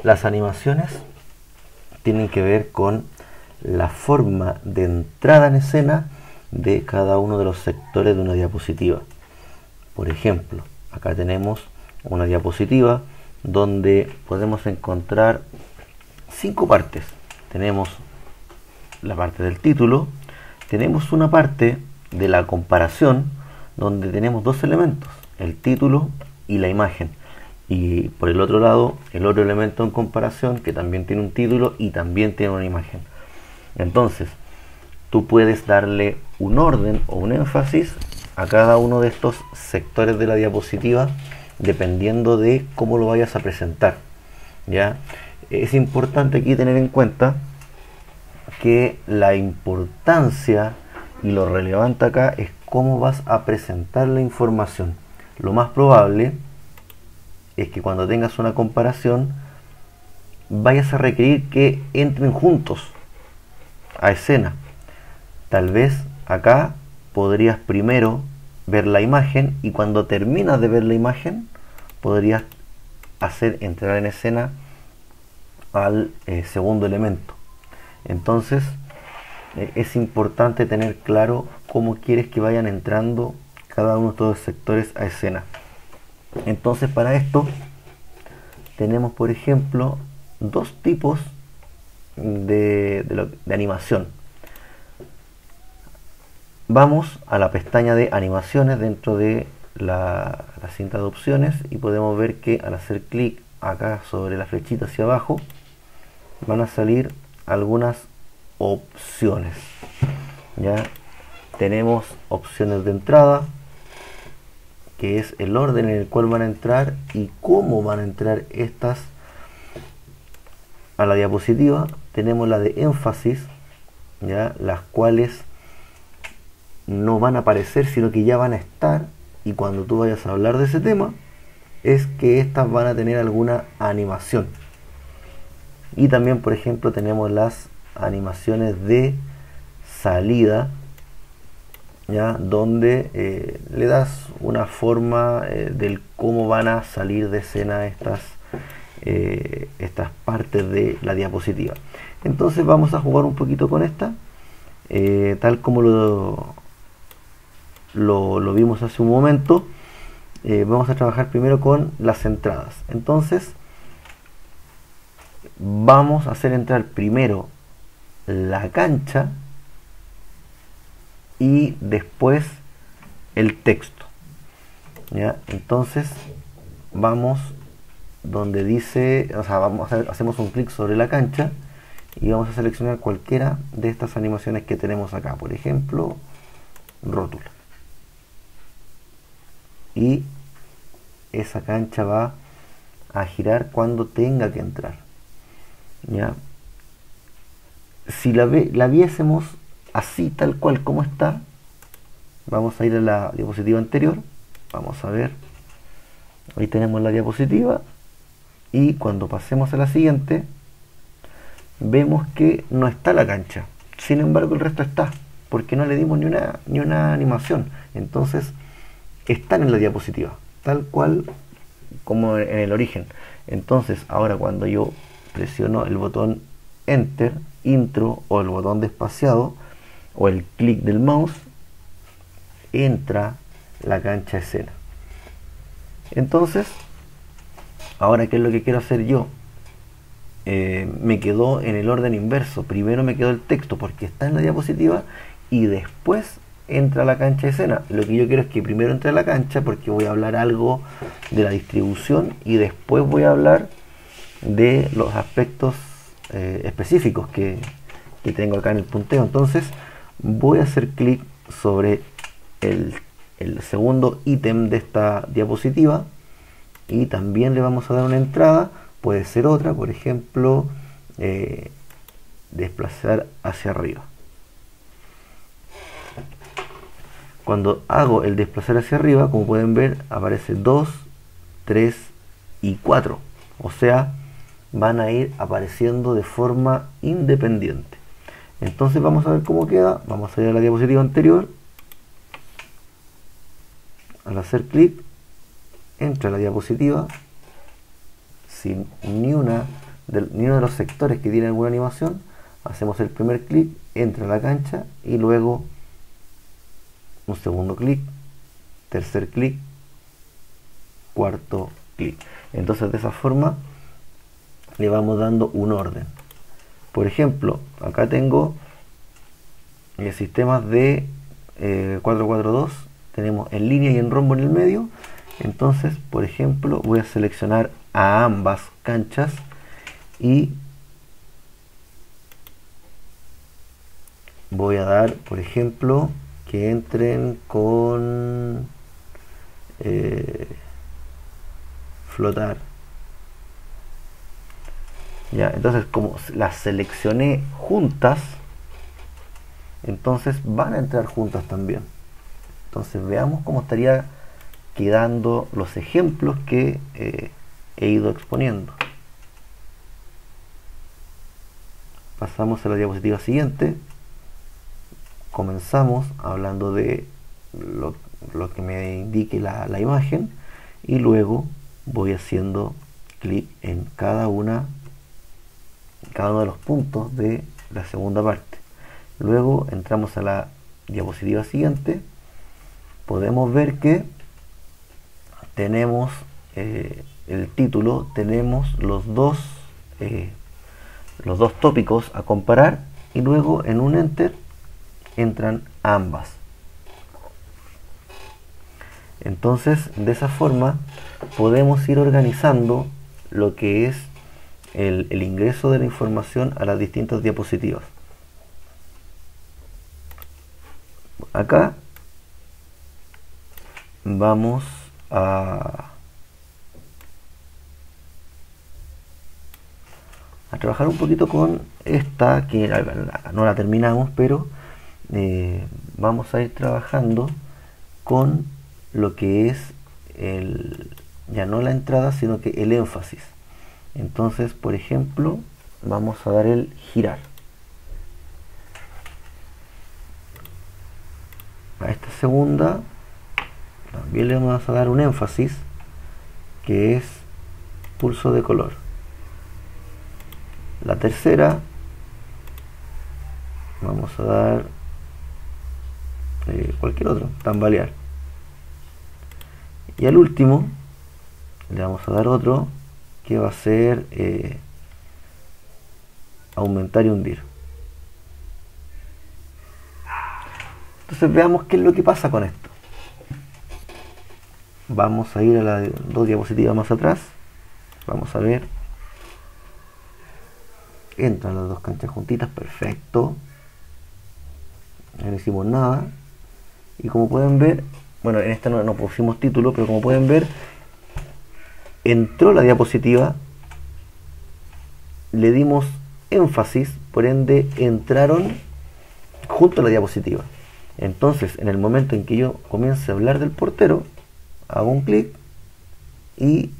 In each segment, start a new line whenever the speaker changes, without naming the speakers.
Las animaciones tienen que ver con la forma de entrada en escena de cada uno de los sectores de una diapositiva. Por ejemplo, acá tenemos una diapositiva donde podemos encontrar 5 partes. Tenemos la parte del título, tenemos una parte de la comparación donde tenemos dos elementos, el título y la imagen, y por el otro lado el otro elemento en comparación que también tiene un título y también tiene una imagen. Entonces tú puedes darle un orden o un énfasis a cada uno de estos sectores de la diapositiva dependiendo de cómo lo vayas a presentar, ¿ya? Es importante aquí tener en cuenta que la importancia y lo relevante acá es cómo vas a presentar la información. Lo más probable es que cuando tengas una comparación vayas a requerir que entren juntos a escena. Tal vez acá podrías primero ver la imagen y cuando terminas de ver la imagen podrías hacer entrar en escena al segundo elemento. Entonces es importante tener claro cómo quieres que vayan entrando cada uno de estos sectores a escena. Entonces para esto tenemos, por ejemplo, dos tipos de animación. Vamos a la pestaña de animaciones dentro de la cinta de opciones y podemos ver que al hacer clic acá sobre la flechita hacia abajo van a salir algunas opciones. Ya tenemos opciones de entrada, que es el orden en el cual van a entrar y cómo van a entrar estas a la diapositiva. Tenemos la de énfasis, ya, las cuales no van a aparecer sino que ya van a estar, y cuando tú vayas a hablar de ese tema es que estas van a tener alguna animación. Y también, por ejemplo, tenemos las animaciones de salida, ¿ya? Donde le das una forma del cómo van a salir de escena estas partes de la diapositiva. Entonces vamos a jugar un poquito con esta, tal como lo vimos hace un momento. Vamos a trabajar primero con las entradas. Entonces vamos a hacer entrar primero la cancha y después el texto, ¿ya? Entonces vamos donde dice, o sea, hacemos un clic sobre la cancha y vamos a seleccionar cualquiera de estas animaciones que tenemos acá, por ejemplo rótulo, y esa cancha va a girar cuando tenga que entrar, ¿ya? Si la viésemos así tal cual como está, vamos a ir a la diapositiva anterior, vamos a ver, ahí tenemos la diapositiva, y cuando pasemos a la siguiente vemos que no está la cancha, sin embargo el resto está, porque no le dimos ni una animación. Entonces están en la diapositiva tal cual como en el origen. Entonces ahora cuando yo presiono el botón Enter, Intro, o el botón de espaciado o el clic del mouse, entra la cancha a escena. Entonces ahora, ¿qué es lo que quiero hacer yo? Me quedó en el orden inverso. Primero me quedó el texto porque está en la diapositiva y después entra la cancha de escena. Lo que yo quiero es que primero entre la cancha porque voy a hablar algo de la distribución y después voy a hablar de los aspectos específicos que tengo acá en el punteo. Entonces voy a hacer clic sobre el segundo ítem de esta diapositiva y también le vamos a dar una entrada. Puede ser otra, por ejemplo, desplazar hacia arriba. Cuando hago el desplazar hacia arriba, como pueden ver, aparece 2, 3 y 4. O sea, van a ir apareciendo de forma independiente. Entonces vamos a ver cómo queda. Vamos a ir a la diapositiva anterior. Al hacer clic, entra la diapositiva, si ni uno de los sectores que tiene alguna animación, hacemos el primer clic, entra a la cancha y luego un segundo clic, tercer clic, cuarto clic. Entonces de esa forma le vamos dando un orden. Por ejemplo, acá tengo sistemas de 4-4-2, tenemos en línea y en rombo en el medio. Entonces, por ejemplo, voy a seleccionar a ambas canchas y voy a dar, por ejemplo, que entren con flotar. Ya, entonces como las seleccioné juntas, entonces van a entrar juntas también. Entonces veamos cómo estaría quedando los ejemplos que he ido exponiendo. Pasamos a la diapositiva siguiente. Comenzamos hablando de lo que me indique la imagen y luego voy haciendo clic en cada uno de los puntos de la segunda parte. Luego entramos a la diapositiva siguiente. Podemos ver que tenemos el título, tenemos los dos tópicos a comparar y luego en un enter entran ambas. Entonces de esa forma podemos ir organizando lo que es el ingreso de la información a las distintas diapositivas. Acá vamos a trabajar un poquito con esta, que no la terminamos, pero vamos a ir trabajando con lo que es ya no la entrada, sino que el énfasis. Entonces, por ejemplo, vamos a dar el girar. A esta segunda también le vamos a dar un énfasis, que es pulso de color. La tercera vamos a dar cualquier otro, tambalear. Y al último le vamos a dar otro que va a ser aumentar y hundir. Entonces veamos qué es lo que pasa con esto. Vamos a ir a las dos diapositivas más atrás. Vamos a ver. Entran las dos canchas juntitas, perfecto. No hicimos nada. Y como pueden ver, bueno, en esta no pusimos título, pero como pueden ver, entró la diapositiva, le dimos énfasis, por ende entraron junto a la diapositiva. Entonces, en el momento en que yo comience a hablar del portero, hago un clic y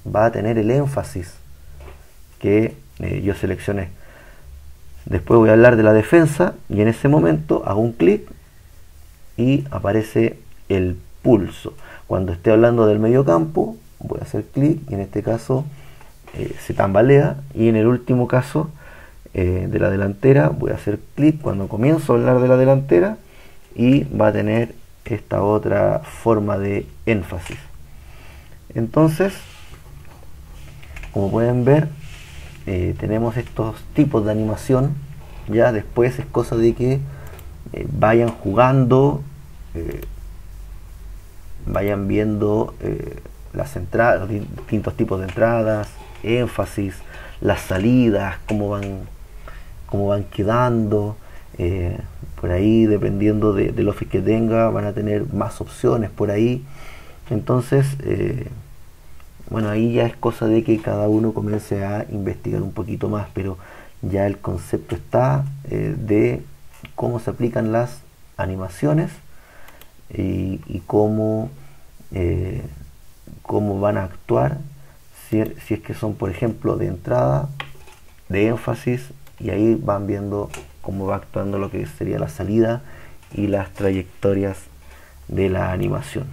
va a tener el énfasis que yo seleccioné. Después voy a hablar de la defensa y en ese momento hago un clic y aparece el pulso. Cuando esté hablando del medio campo, voy a hacer clic y en este caso se tambalea, y en el último caso de la delantera voy a hacer clic cuando comienzo a hablar de la delantera y va a tener esta otra forma de énfasis. Entonces, como pueden ver, tenemos estos tipos de animación. Ya después es cosa de que vayan jugando, vayan viendo las entradas, los distintos tipos de entradas, énfasis, las salidas, cómo van quedando. Por ahí, dependiendo del office que tenga, van a tener más opciones por ahí. Entonces, bueno, ahí ya es cosa de que cada uno comience a investigar un poquito más, pero ya el concepto está de cómo se aplican las animaciones y cómo van a actuar si es que son, por ejemplo, de entrada, de énfasis, y ahí van viendo cómo va actuando lo que sería la salida y las trayectorias de la animación.